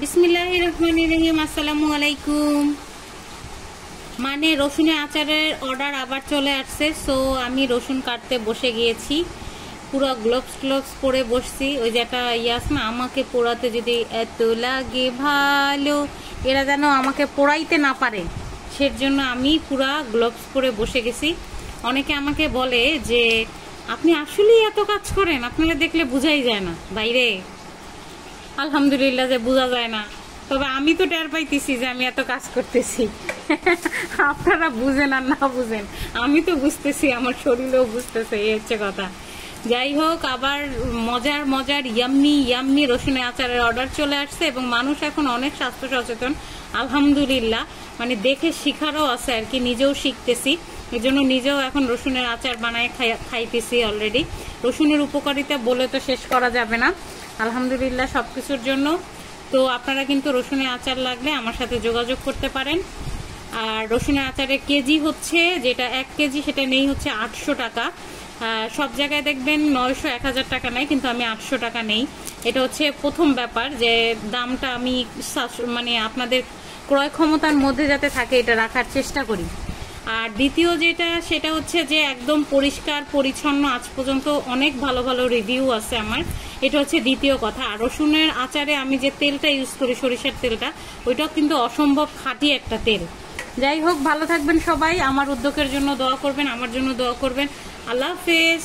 বিসমিল্লাহির রহমানির রহিম। আসসালামু আলাইকুম। মানে রসুনের আচারের অর্ডার আবার চলে আসছে, সো আমি রসুন কাটতে বসে গিয়েছি। পুরো গ্লোভস পরে বসছি। ওই যে একটা ইয়াস না, আমাকে পোড়াতে যদি এত লাগে ভালো, এরা যেন আমাকে পোড়াইতে না পারে, সের জন্য আমি পুরা গ্লোভস পরে বসে গেছি। অনেকে আমাকে বলে যে আপনি আসলেই এত কাজ করেন, আপনাকে দেখলে বোঝাই যায় না। বাইরে আলহামদুলিল্লাহ যে বোঝা যায় না, তবে আমি তো টের পাইতেছি যে আমি এত কাজ করতেছি। আপনারা বুঝেন আর না বুঝেন, আমি তো বুঝতেছি, আমার শরীরেও বুঝতেছে, এই হচ্ছে কথা। যাই হোক, আবার মজার ইয়াম্মি রসুনের আচারের অর্ডার চলে আসছে এবং মানুষ এখন অনেক স্বাস্থ্য সচেতন, আলহামদুলিল্লাহ। মানে দেখে শিখারও আছে আর কি, নিজেও শিখতেছি। এই জন্য নিজেও এখন রসুনের আচার বানায় খাইতেছি অলরেডি। রসুনের উপকারিতা বলে তো শেষ করা যাবে না, আলহামদুলিল্লাহ সবকিছুর জন্য। তো আপনারা কিন্তু রসুনের আচার লাগলে আমার সাথে যোগাযোগ করতে পারেন। আর রসুনের আচারের কেজি হচ্ছে, যেটা 1 কেজি সেটা নেই হচ্ছে 800 টাকা। সব জায়গায় দেখবেন 900 1000 টাকা নেয়, কিন্তু আমি 800 টাকা নেই। এটা হচ্ছে প্রথম ব্যাপার, যে দামটা আমি মানে আপনাদের ক্রয় ক্ষমতার মধ্যে যাতে থাকে এটা রাখার চেষ্টা করি। আর দ্বিতীয় যেটা, সেটা হচ্ছে যে একদম পরিষ্কার পরিচ্ছন্ন, আজ পর্যন্ত অনেক ভালো ভালো রিভিউ আছে আমার, এটা হচ্ছে দ্বিতীয় কথা। আর রসুনের আচারে আমি যে তেলটা ইউজ করি, সরিষার তেলটা, ওইটাও কিন্তু অসম্ভব খাঁটি একটা তেল। যাই হোক, ভালো থাকবেন সবাই, আমার উদ্যোগের জন্য দোয়া করবেন, আমার জন্য দোয়া করবেন। আল্লাহ হাফেজ।